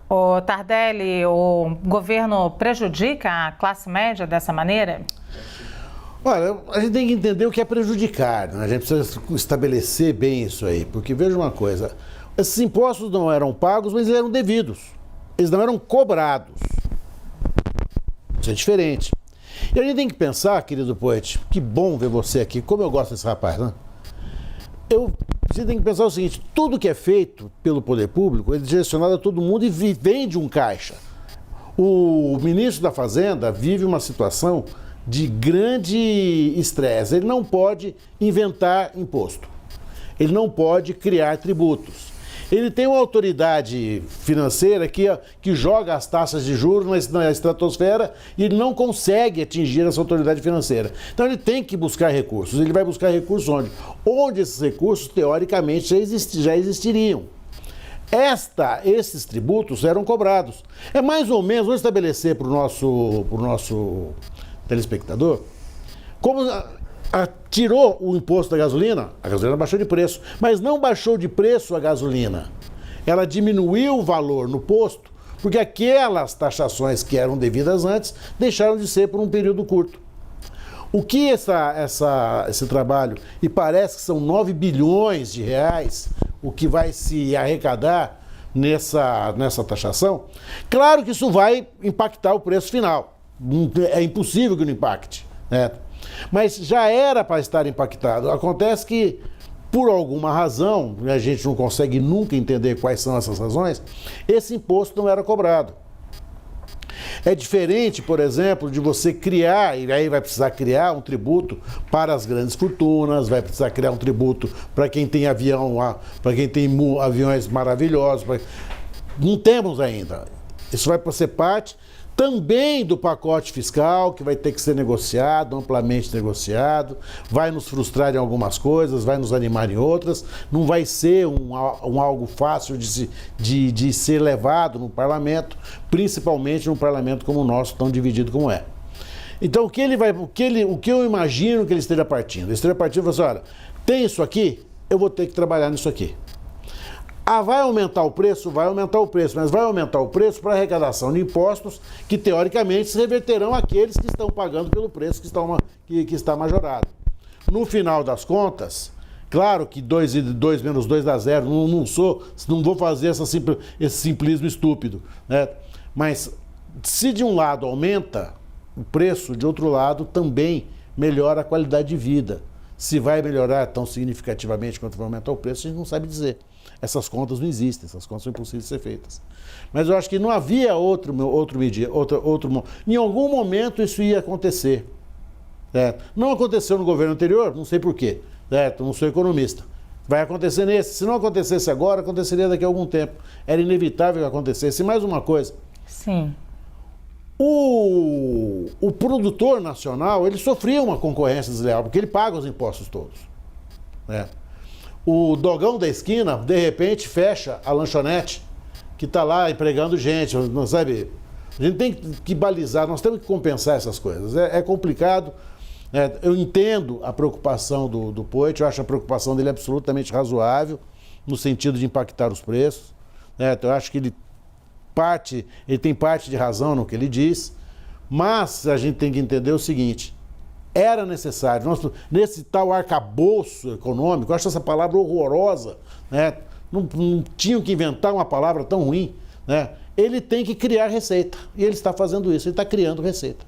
O Tardelli, o governo prejudica a classe média dessa maneira? Olha, a gente tem que entender o que é prejudicar, né? A gente precisa estabelecer bem isso aí, porque veja uma coisa, esses impostos não eram pagos, mas eles eram devidos, eles não eram cobrados. Isso é diferente. E a gente tem que pensar, querido Poete, que bom ver você aqui, como eu gosto desse rapaz, né? Você tem que pensar o seguinte, tudo que é feito pelo poder público é direcionado a todo mundo e vem de um caixa. O ministro da Fazenda vive uma situação de grande estresse. Ele não pode inventar imposto. Ele não pode criar tributos. Ele tem uma autoridade financeira que joga as taxas de juros na estratosfera e ele não consegue atingir essa autoridade financeira. Então ele tem que buscar recursos. Ele vai buscar recursos onde? Onde esses recursos, teoricamente, já existiriam. Esses tributos eram cobrados. É mais ou menos, vou estabelecer para o nosso telespectador, como tirou o imposto da gasolina, a gasolina baixou de preço, mas não baixou de preço a gasolina. Ela diminuiu o valor no posto, porque aquelas taxações que eram devidas antes deixaram de ser por um período curto. O que esse trabalho, e parece que são 9 bilhões de reais, o que vai se arrecadar nessa taxação, claro que isso vai impactar o preço final. É impossível que não impacte, né? Mas já era para estar impactado. Acontece que, por alguma razão, a gente não consegue nunca entender quais são essas razões, esse imposto não era cobrado. É diferente, por exemplo, de você criar, e aí vai precisar criar um tributo para as grandes fortunas, vai precisar criar um tributo para quem tem avião, para quem tem aviões maravilhosos. Não temos ainda. Isso vai ser parte também do pacote fiscal, que vai ter que ser negociado, amplamente negociado, vai nos frustrar em algumas coisas, vai nos animar em outras, não vai ser algo fácil de ser levado no parlamento, principalmente num parlamento como o nosso, tão dividido como é. Então, o que eu imagino que ele esteja partindo? Ele esteja partindo e falando assim, olha, tem isso aqui, eu vou ter que trabalhar nisso aqui. Vai aumentar o preço? Vai aumentar o preço, mas vai aumentar o preço para arrecadação de impostos que, teoricamente, se reverterão àqueles que estão pagando pelo preço que está majorado. No final das contas, claro que 2 menos 2 dá 0, não vou fazer esse simplismo estúpido, né? Mas se de um lado aumenta o preço, de outro lado também melhora a qualidade de vida. Se vai melhorar tão significativamente quanto vai aumentar o preço, a gente não sabe dizer. Essas contas não existem, essas contas são impossíveis de ser feitas. Mas eu acho que não havia outro medida. Em algum momento isso ia acontecer. Certo? Não aconteceu no governo anterior, não sei porquê. Não sou economista. Vai acontecer nesse. Se não acontecesse agora, aconteceria daqui a algum tempo. Era inevitável que acontecesse. E mais uma coisa. Sim. O produtor nacional, ele sofria uma concorrência desleal, porque ele paga os impostos todos. Né? O dogão da esquina, de repente, fecha a lanchonete que está lá empregando gente, não sabe? A gente tem que balizar, nós temos que compensar essas coisas. É complicado. Eu entendo a preocupação do Poet, eu acho a preocupação dele absolutamente razoável, no sentido de impactar os preços. Eu acho que ele tem parte de razão no que ele diz, mas a gente tem que entender o seguinte, era necessário, nesse tal arcabouço econômico, eu acho essa palavra horrorosa, né? Não tinham que inventar uma palavra tão ruim, né? Ele tem que criar receita, e ele está fazendo isso, ele está criando receita.